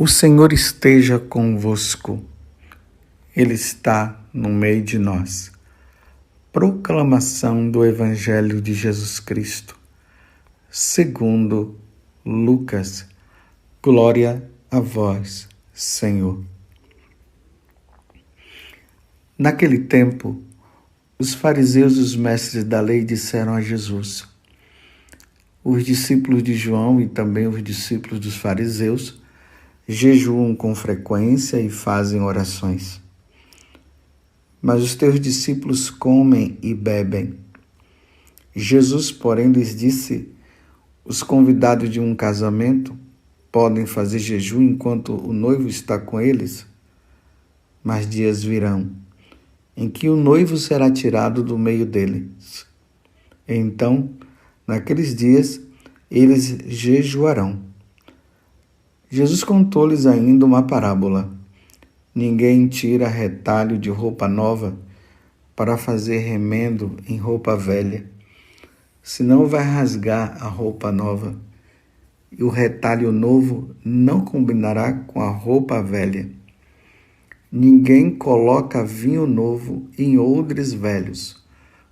O Senhor esteja convosco, Ele está no meio de nós. Proclamação do Evangelho de Jesus Cristo, segundo Lucas. Glória a vós, Senhor. Naquele tempo, os fariseus e os mestres da lei disseram a Jesus: os discípulos de João e também os discípulos dos fariseus jejuam com frequência e fazem orações. Mas os teus discípulos comem e bebem. Jesus, porém, lhes disse: os convidados de um casamento podem fazer jejum enquanto o noivo está com eles? Mas dias virão em que o noivo será tirado do meio deles. Então, naqueles dias, eles jejuarão. Jesus contou-lhes ainda uma parábola. Ninguém tira retalho de roupa nova para fazer remendo em roupa velha, senão vai rasgar a roupa nova, e o retalho novo não combinará com a roupa velha. Ninguém coloca vinho novo em odres velhos,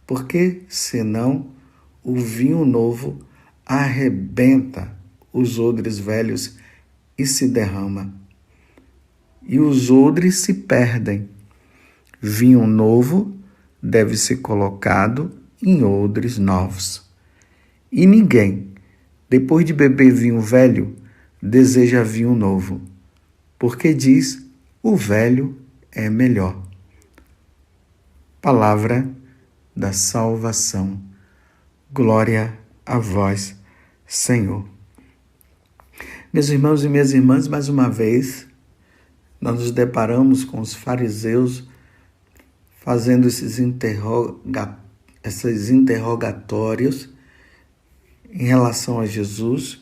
porque, senão, o vinho novo arrebenta os odres velhos e se derrama, e os odres se perdem. Vinho novo deve ser colocado em odres novos. E ninguém, depois de beber vinho velho, deseja vinho novo, porque diz: o velho é melhor. Palavra da salvação. Glória a vós, Senhor. Meus irmãos e minhas irmãs, mais uma vez, nós nos deparamos com os fariseus fazendo esses interrogatórios em relação a Jesus,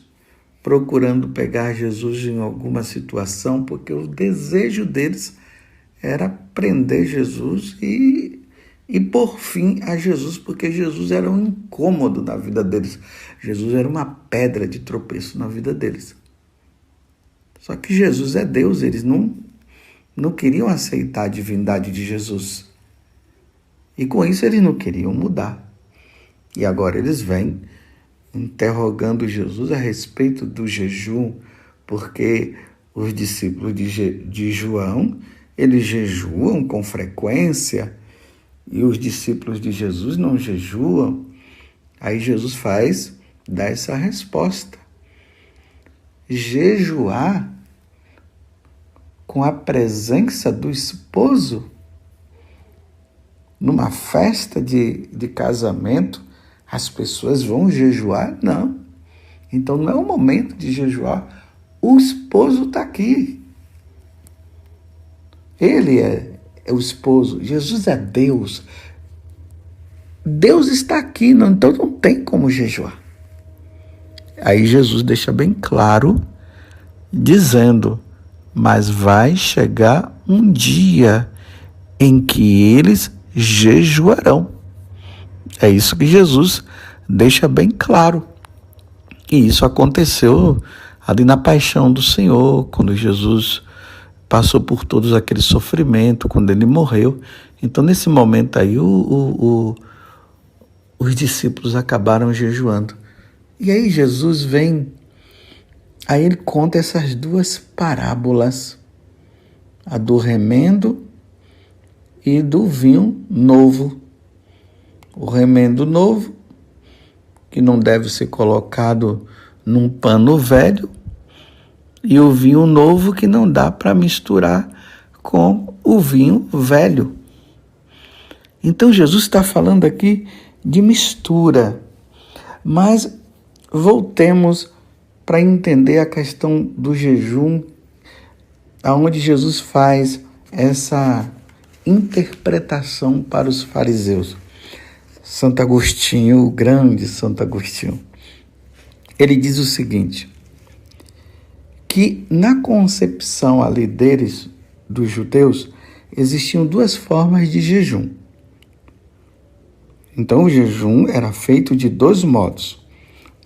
procurando pegar Jesus em alguma situação, porque o desejo deles era prender Jesus e por fim a Jesus, porque Jesus era um incômodo na vida deles. Jesus era uma pedra de tropeço na vida deles. Só que Jesus é Deus, eles não queriam aceitar a divindade de Jesus. E com isso eles não queriam mudar. E agora eles vêm interrogando Jesus a respeito do jejum, porque os discípulos de João, eles jejuam com frequência e os discípulos de Jesus não jejuam. Aí Jesus dá essa resposta. Jejuar com a presença do esposo numa festa de casamento, as pessoas vão jejuar? Não. Então não é o momento de jejuar. O esposo está aqui. Ele é o esposo. Jesus é Deus. Deus está aqui, então não tem como jejuar. Aí Jesus deixa bem claro, dizendo: mas vai chegar um dia em que eles jejuarão. É isso que Jesus deixa bem claro. E isso aconteceu ali na paixão do Senhor, quando Jesus passou por todos aquele sofrimento, quando ele morreu. Então, nesse momento aí, os discípulos acabaram jejuando. E aí Jesus vem, aí ele conta essas duas parábolas, a do remendo e do vinho novo. O remendo novo, que não deve ser colocado num pano velho, e o vinho novo, que não dá para misturar com o vinho velho. Então Jesus está falando aqui de mistura, mas voltemos para entender a questão do jejum, aonde Jesus faz essa interpretação para os fariseus. Santo Agostinho, o grande Santo Agostinho, ele diz o seguinte, que na concepção ali deles, dos judeus, existiam duas formas de jejum. Então o jejum era feito de dois modos.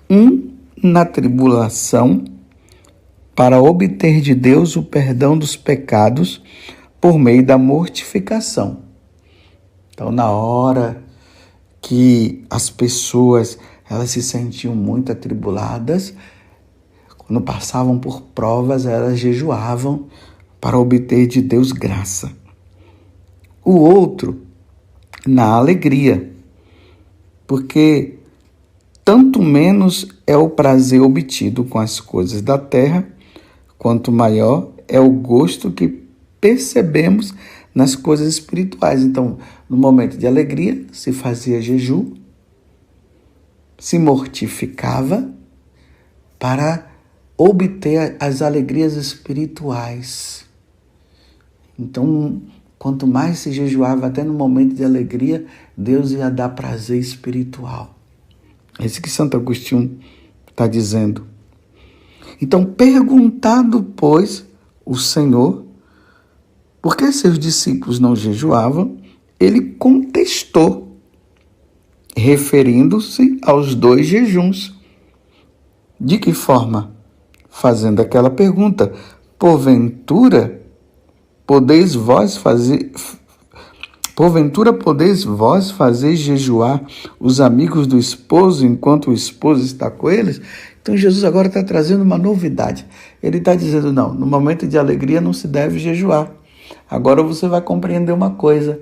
Um na tribulação para obter de Deus o perdão dos pecados por meio da mortificação. Então, na hora que as pessoas elas se sentiam muito atribuladas, quando passavam por provas, elas jejuavam para obter de Deus graça. O outro, na alegria, porque tanto menos é o prazer obtido com as coisas da terra, quanto maior é o gosto que percebemos nas coisas espirituais. Então, no momento de alegria, se fazia jejum, se mortificava para obter as alegrias espirituais. Então, quanto mais se jejuava, até no momento de alegria, Deus ia dar prazer espiritual. É isso que Santo Agostinho está dizendo. Então, perguntado, pois, o Senhor, por que seus discípulos não jejuavam, ele contestou, referindo-se aos 2 jejuns. De que forma? Fazendo aquela pergunta: porventura podeis vós fazer jejuar os amigos do esposo enquanto o esposo está com eles? Então Jesus agora está trazendo uma novidade. Ele está dizendo, não, no momento de alegria não se deve jejuar. Agora você vai compreender uma coisa.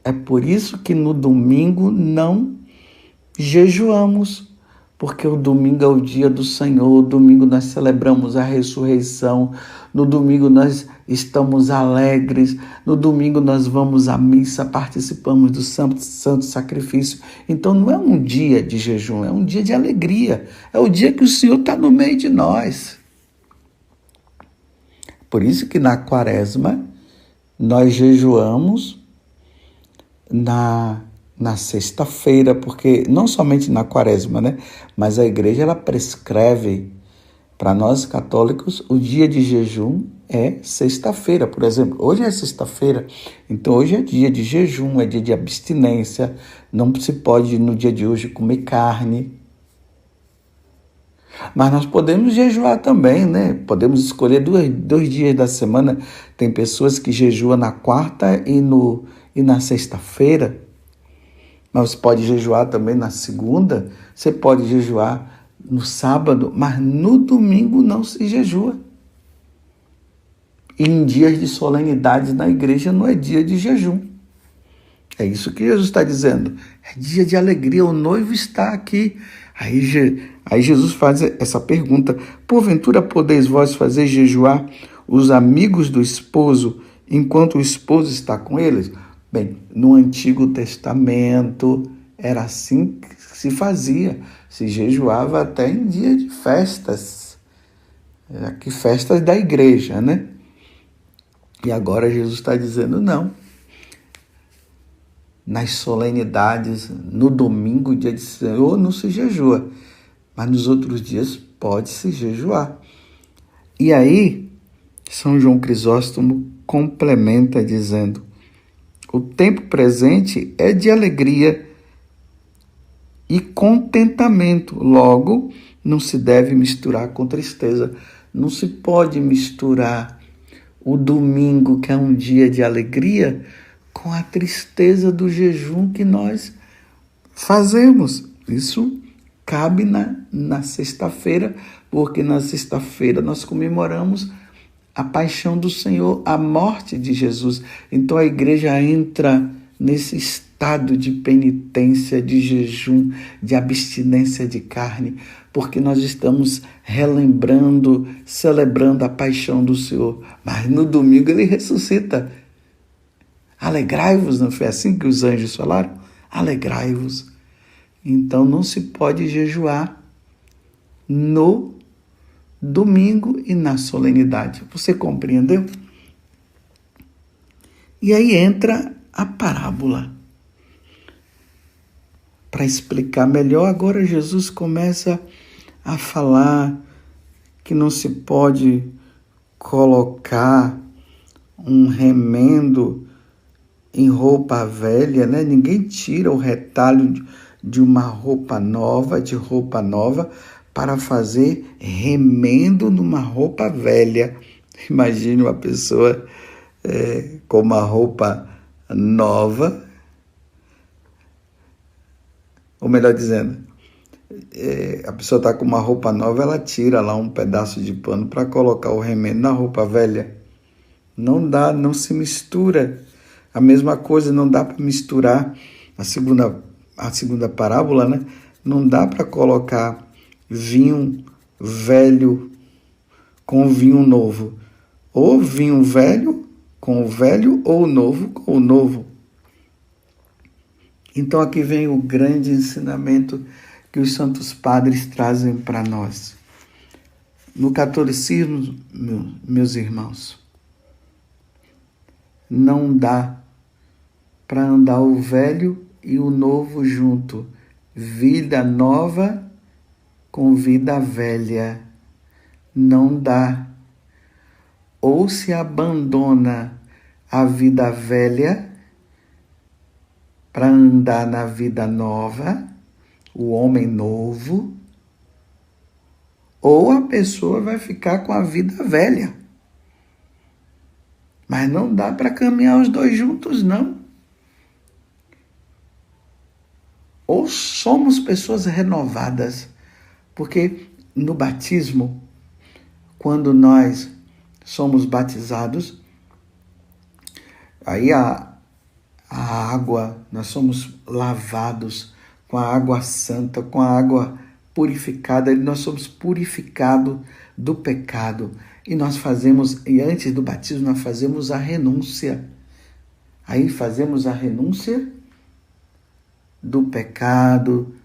É por isso que no domingo não jejuamos. Porque o domingo é o dia do Senhor, o domingo nós celebramos a ressurreição, no domingo nós estamos alegres, no domingo nós vamos à missa, participamos do santo sacrifício. Então não é um dia de jejum, é um dia de alegria, é o dia que o Senhor está no meio de nós. Por isso que na quaresma nós jejuamos na sexta-feira, porque não somente na quaresma, né? Mas a igreja ela prescreve para nós católicos o dia de jejum é sexta-feira, por exemplo. Hoje é sexta-feira, então hoje é dia de jejum, é dia de abstinência, não se pode no dia de hoje comer carne. Mas nós podemos jejuar também, né? Podemos escolher dois dias da semana. Tem pessoas que jejuam na quarta e na sexta-feira. Mas você pode jejuar também na segunda, você pode jejuar no sábado, mas no domingo não se jejua. E em dias de solenidades na igreja não é dia de jejum. É isso que Jesus está dizendo. É dia de alegria, o noivo está aqui. Aí Jesus faz essa pergunta: porventura podeis vós fazer jejuar os amigos do esposo enquanto o esposo está com eles? Bem, no Antigo Testamento era assim que se fazia, se jejuava até em dia de festas, aqui festas da igreja, né? E agora Jesus está dizendo não. Nas solenidades, no domingo, dia de Senhor, não se jejua, mas nos outros dias pode-se jejuar. E aí, São João Crisóstomo complementa dizendo: o tempo presente é de alegria e contentamento, logo não se deve misturar com tristeza. Não se pode misturar o domingo, que é um dia de alegria, com a tristeza do jejum que nós fazemos. Isso cabe na sexta-feira, porque na sexta-feira nós comemoramos a paixão do Senhor, a morte de Jesus. Então a igreja entra nesse estado de penitência, de jejum, de abstinência de carne, porque nós estamos relembrando, celebrando a paixão do Senhor. Mas no domingo ele ressuscita. Alegrai-vos, não foi assim que os anjos falaram? Alegrai-vos. Então não se pode jejuar no domingo e na solenidade. Você compreendeu? E aí entra a parábola. Para explicar melhor, agora Jesus começa a falar que não se pode colocar um remendo em roupa velha, né? Ninguém tira o retalho de uma roupa nova, para fazer remendo numa roupa velha. Imagine uma pessoa com uma roupa nova, ou melhor dizendo, a pessoa está com uma roupa nova, ela tira lá um pedaço de pano para colocar o remendo na roupa velha. Não dá, não se mistura. A mesma coisa, não dá para misturar a segunda parábola, né? Não dá para colocar vinho velho com vinho novo. Ou vinho velho com o velho, ou o novo com o novo. Então aqui vem o grande ensinamento que os santos padres trazem para nós. No catolicismo, meus irmãos, não dá para andar o velho e o novo junto. Vida nova com vida velha. Não dá. Ou se abandona a vida velha para andar na vida nova, o homem novo, ou a pessoa vai ficar com a vida velha. Mas não dá para caminhar os dois juntos, não. Ou somos pessoas renovadas, porque no batismo, quando nós somos batizados, aí a água, nós somos lavados com a água santa, com a água purificada, nós somos purificados do pecado. E antes do batismo, nós fazemos a renúncia. Aí fazemos a renúncia do pecado,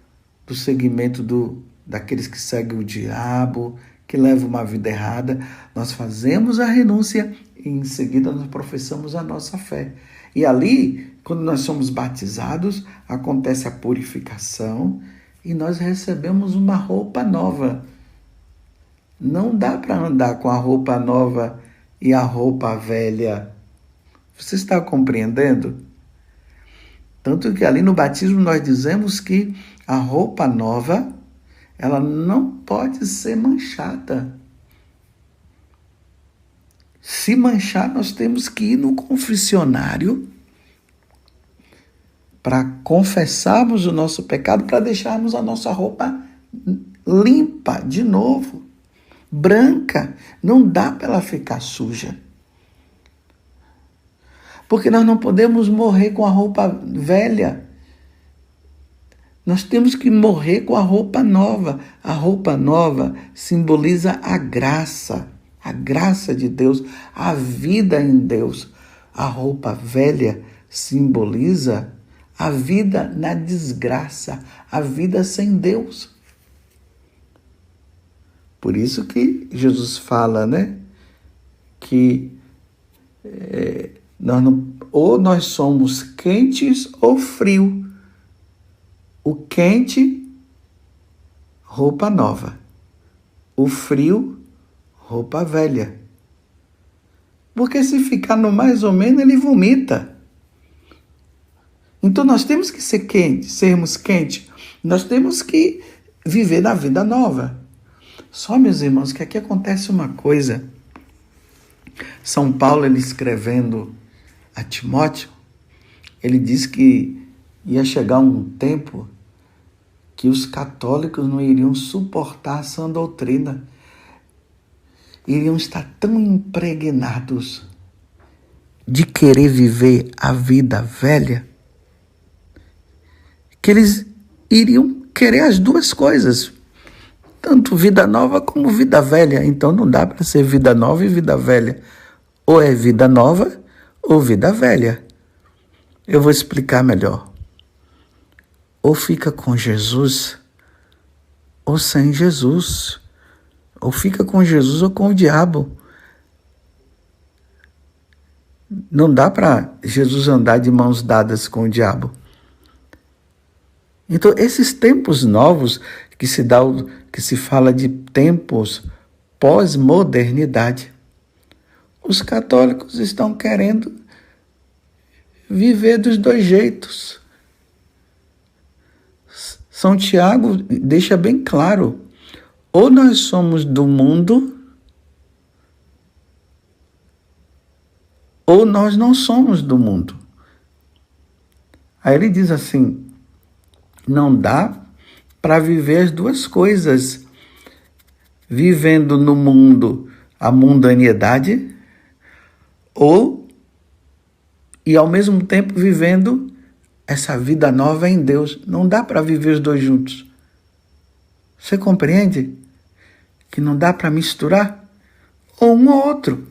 do seguimento daqueles que seguem o diabo, que levam uma vida errada. Nós fazemos a renúncia e em seguida nós professamos a nossa fé. E ali, quando nós somos batizados, acontece a purificação e nós recebemos uma roupa nova. Não dá para andar com a roupa nova e a roupa velha. Você está compreendendo? Tanto que ali no batismo nós dizemos que a roupa nova, ela não pode ser manchada. Se manchar, nós temos que ir no confessionário para confessarmos o nosso pecado, para deixarmos a nossa roupa limpa de novo, branca. Não dá para ela ficar suja. Porque nós não podemos morrer com a roupa velha. Nós temos que morrer com a roupa nova. A roupa nova simboliza a graça de Deus, a vida em Deus. A roupa velha simboliza a vida na desgraça, a vida sem Deus. Por isso que Jesus fala, né? Que ou nós somos quentes ou frio. O quente, roupa nova. O frio, roupa velha. Porque se ficar no mais ou menos, ele vomita. Então nós temos que ser quentes, sermos quentes. Nós temos que viver na vida nova. Só, meus irmãos, que aqui acontece uma coisa. São Paulo, ele escrevendo a Timóteo, ele diz que ia chegar um tempo que os católicos não iriam suportar a sã doutrina. Iriam estar tão impregnados de querer viver a vida velha, que eles iriam querer as duas coisas, tanto vida nova como vida velha. Então não dá para ser vida nova e vida velha. Ou é vida nova ou vida velha. Eu vou explicar melhor. Ou fica com Jesus ou sem Jesus. Ou fica com Jesus ou com o diabo. Não dá para Jesus andar de mãos dadas com o diabo. Então, esses tempos novos que se fala de tempos pós-modernidade, os católicos estão querendo viver dos dois jeitos. São Tiago deixa bem claro: Ou nós somos do mundo, ou nós não somos do mundo. Aí ele diz assim, não dá para viver as duas coisas, vivendo no mundo a mundanidade, e ao mesmo tempo vivendo essa vida nova em Deus. Não dá para viver os dois juntos. Você compreende? Que não dá para misturar ou um ou outro.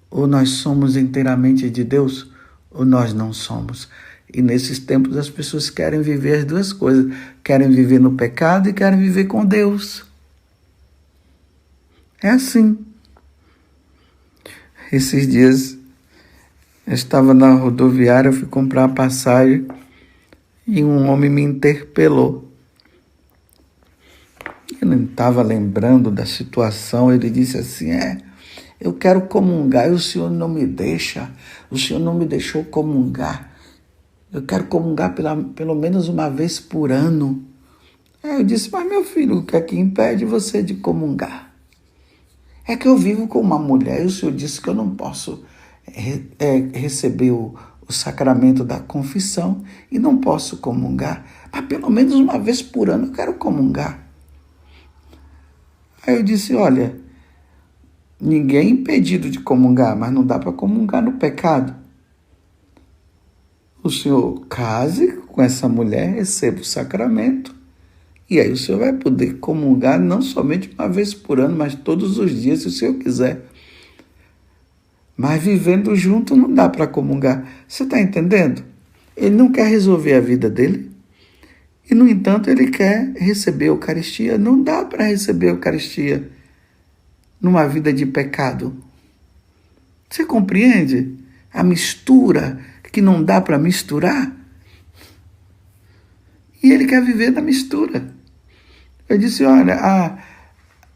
Ou nós somos inteiramente de Deus, ou nós não somos. E nesses tempos as pessoas querem viver as duas coisas. Querem viver no pecado e querem viver com Deus. É assim. Esses dias eu estava na rodoviária, eu fui comprar a passagem e um homem me interpelou. Eu não estava lembrando da situação, ele disse assim, eu quero comungar e o senhor não me deixa, o senhor não me deixou comungar. Eu quero comungar pelo menos uma vez por ano. Aí eu disse, mas meu filho, o que é que impede você de comungar? É que eu vivo com uma mulher e o senhor disse que eu não posso receber o sacramento da confissão e não posso comungar. Mas pelo menos uma vez por ano eu quero comungar. Aí eu disse, olha, ninguém é impedido de comungar, mas não dá para comungar no pecado. O senhor case com essa mulher, receba o sacramento, e aí o senhor vai poder comungar não somente uma vez por ano, mas todos os dias, se o senhor quiser. Mas vivendo junto não dá para comungar. Você está entendendo? Ele não quer resolver a vida dele, e no entanto ele quer receber a Eucaristia. Não dá para receber a Eucaristia numa vida de pecado. Você compreende a mistura, que não dá para misturar? E ele quer viver na mistura. Eu disse, olha,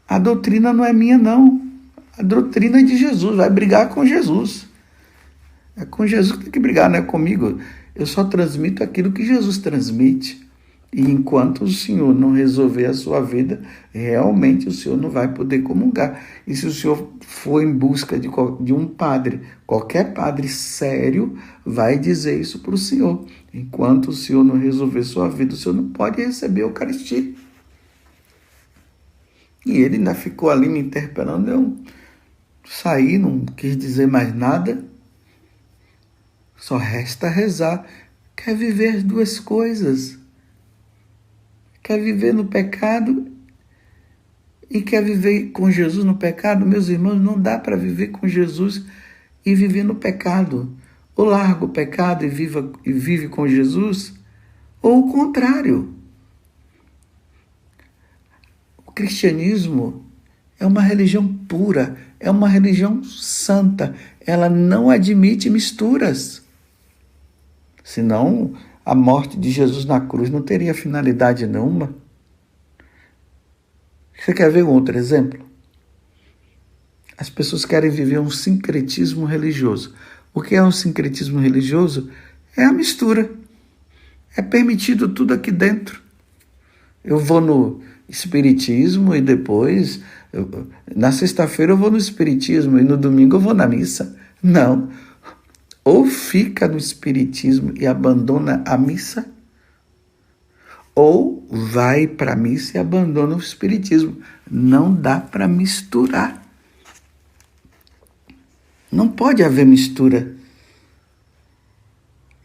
a doutrina não é minha, não. A doutrina é de Jesus, vai brigar com Jesus. É com Jesus que tem que brigar, não é comigo. Eu só transmito aquilo que Jesus transmite. E enquanto o senhor não resolver a sua vida, realmente o senhor não vai poder comungar. E se o senhor for em busca de um padre, qualquer padre sério vai dizer isso para o senhor. Enquanto o senhor não resolver sua vida, o senhor não pode receber a Eucaristia. E ele ainda ficou ali me interpelando. Eu saí, não quis dizer mais nada. Só resta rezar. Quer viver as duas coisas. Quer viver no pecado e quer viver com Jesus no pecado? Meus irmãos, não dá para viver com Jesus e viver no pecado. Ou larga o pecado e vive com Jesus, ou o contrário. O cristianismo é uma religião pura, é uma religião santa. Ela não admite misturas. Senão, a morte de Jesus na cruz não teria finalidade nenhuma. Você quer ver um outro exemplo? As pessoas querem viver um sincretismo religioso. O que é um sincretismo religioso? É a mistura. É permitido tudo aqui dentro. Eu vou no espiritismo e depois, na sexta-feira eu vou no espiritismo e no domingo eu vou na missa. Não. Ou fica no espiritismo e abandona a missa, ou vai para a missa e abandona o espiritismo. Não dá para misturar. Não pode haver mistura.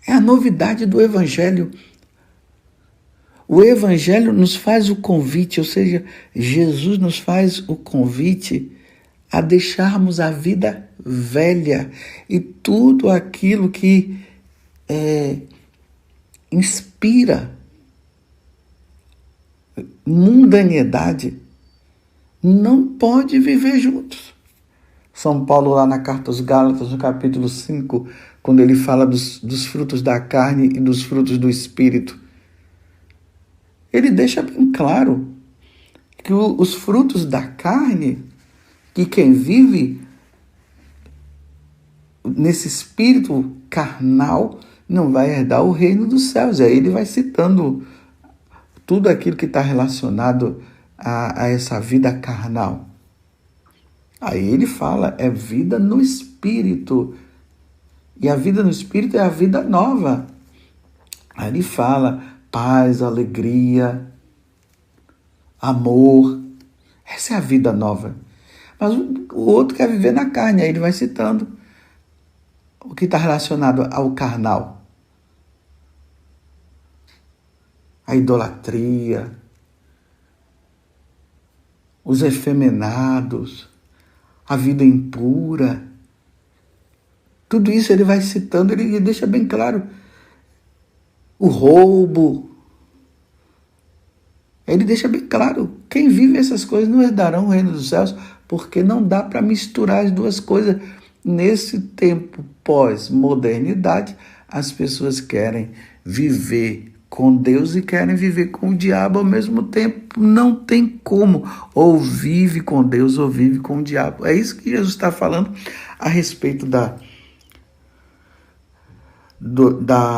É a novidade do Evangelho. O Evangelho nos faz o convite, ou seja, Jesus nos faz o convite a deixarmos a vida velha e tudo aquilo que inspira mundanidade não pode viver juntos. São Paulo, lá na carta aos Gálatas, no capítulo 5, quando ele fala dos frutos da carne e dos frutos do Espírito, ele deixa bem claro que os frutos da carne, que quem vive nesse espírito carnal não vai herdar o reino dos céus. E aí ele vai citando tudo aquilo que está relacionado a essa vida carnal? Aí ele fala, é vida no Espírito. E a vida no Espírito é a vida nova. Aí ele fala, paz, alegria, amor. Essa é a vida nova. Mas o outro quer viver na carne. Aí ele vai citando o que está relacionado ao carnal. A idolatria, os efeminados, a vida impura. Tudo isso ele vai citando, ele deixa bem claro. O roubo. Ele deixa bem claro, quem vive essas coisas não herdarão o reino dos céus, porque não dá para misturar as duas coisas. Nesse tempo pós-modernidade, as pessoas querem viver com Deus e querem viver com o diabo ao mesmo tempo. Não tem como. Ou vive com Deus ou vive com o diabo. É isso que Jesus está falando a respeito da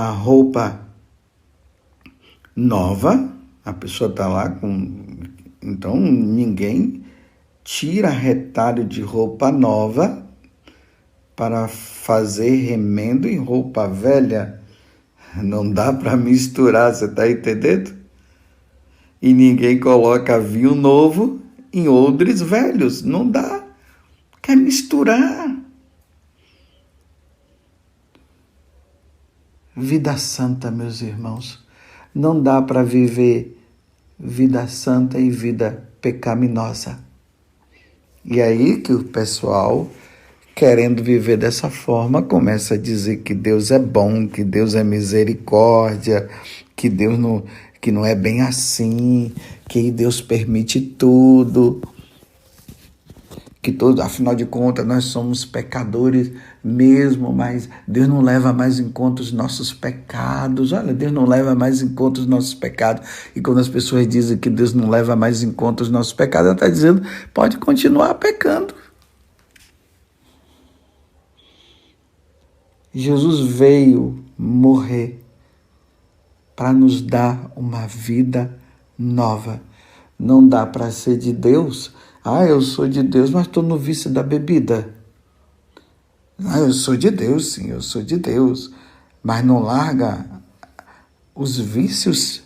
roupa nova. A pessoa está lá com... Então, ninguém tira retalho de roupa nova para fazer remendo em roupa velha. Não dá para misturar, você está entendendo? E ninguém coloca vinho novo em odres velhos. Não dá. Quer misturar. Vida santa, meus irmãos. Não dá para viver vida santa e vida pecaminosa. E aí que o pessoal, querendo viver dessa forma, começa a dizer que Deus é bom, que Deus é misericórdia, que Deus não é bem assim, que Deus permite tudo, que afinal de contas nós somos pecadores mesmo, mas Deus não leva mais em conta os nossos pecados. Olha, Deus não leva mais em conta os nossos pecados. E quando as pessoas dizem que Deus não leva mais em conta os nossos pecados, ela está dizendo, pode continuar pecando. Jesus veio morrer para nos dar uma vida nova. Não dá para ser de Deus. Eu sou de Deus, mas estou no vício da bebida. Eu sou de Deus, sim, eu sou de Deus. Mas não larga os vícios.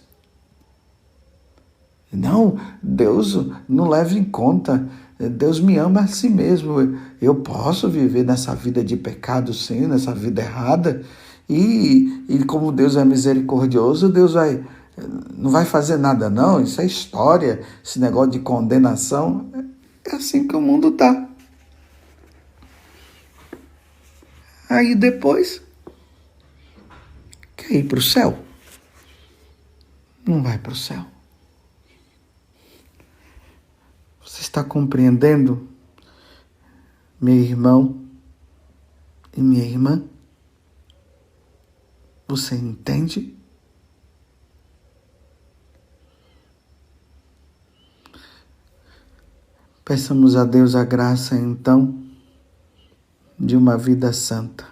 Não, Deus não leva em conta. Deus me ama a si mesmo. Eu posso viver nessa vida de pecado, sim, nessa vida errada. E como Deus é misericordioso, Deus não vai fazer nada, não. Isso é história, esse negócio de condenação. É assim que o mundo está. Aí depois, quer ir para o céu? Não vai para o céu. Você está compreendendo, meu irmão e minha irmã? Você entende? Peçamos a Deus a graça, então, de uma vida santa.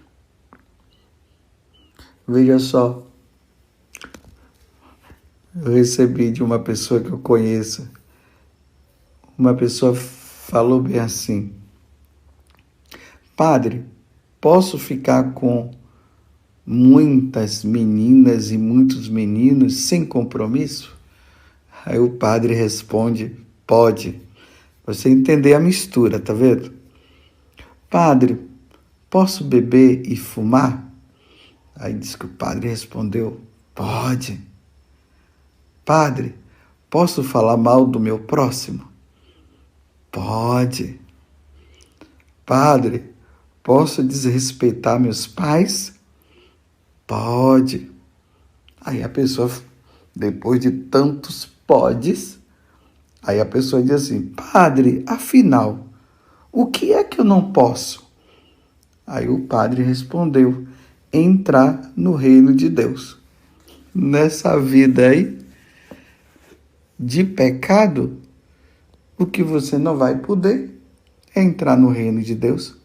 Veja só, eu recebi de uma pessoa que eu conheço, uma pessoa falou bem assim: padre, posso ficar com muitas meninas e muitos meninos sem compromisso? Aí o padre responde: pode. Você entender a mistura, tá vendo? Padre, posso beber e fumar? Aí diz que o padre respondeu: pode. Padre, posso falar mal do meu próximo? Pode. Padre, posso desrespeitar meus pais? Pode. Aí a pessoa, depois de tantos podes, aí a pessoa diz assim: padre, afinal, o que é que eu não posso? Aí o padre respondeu: entrar no reino de Deus. Nessa vida aí de pecado, o que você não vai poder é entrar no reino de Deus.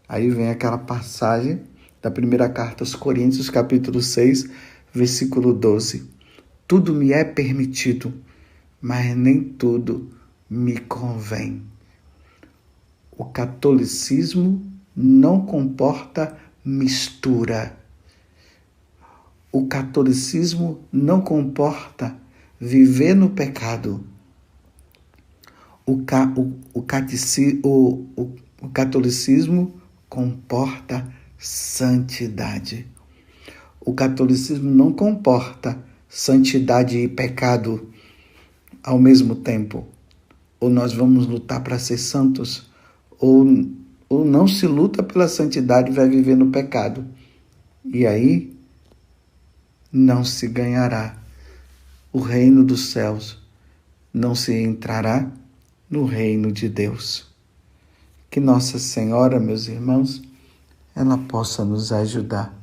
Aí vem aquela passagem da primeira carta aos Coríntios, capítulo 6, versículo 12. Tudo me é permitido, mas nem tudo me convém. O catolicismo não comporta mistura. O catolicismo não comporta viver no pecado. O catolicismo comporta santidade. O catolicismo não comporta santidade e pecado ao mesmo tempo. Ou nós vamos lutar para ser santos, ou não se luta pela santidade e vai viver no pecado. E aí não se ganhará o reino dos céus, não se entrará no reino de Deus. Que Nossa Senhora, meus irmãos, ela possa nos ajudar.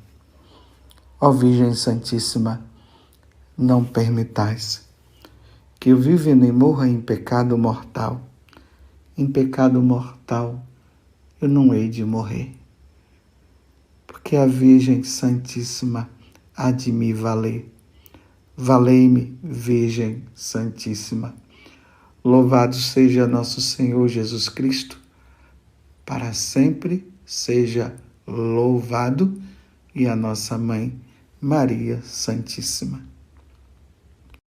Ó Virgem Santíssima, não permitais que eu viva e morra em pecado mortal. Em pecado mortal eu não hei de morrer, porque a Virgem Santíssima há de me valer. Valei-me, Virgem Santíssima. Louvado seja nosso Senhor Jesus Cristo, para sempre seja louvado, e a nossa Mãe, Maria Santíssima.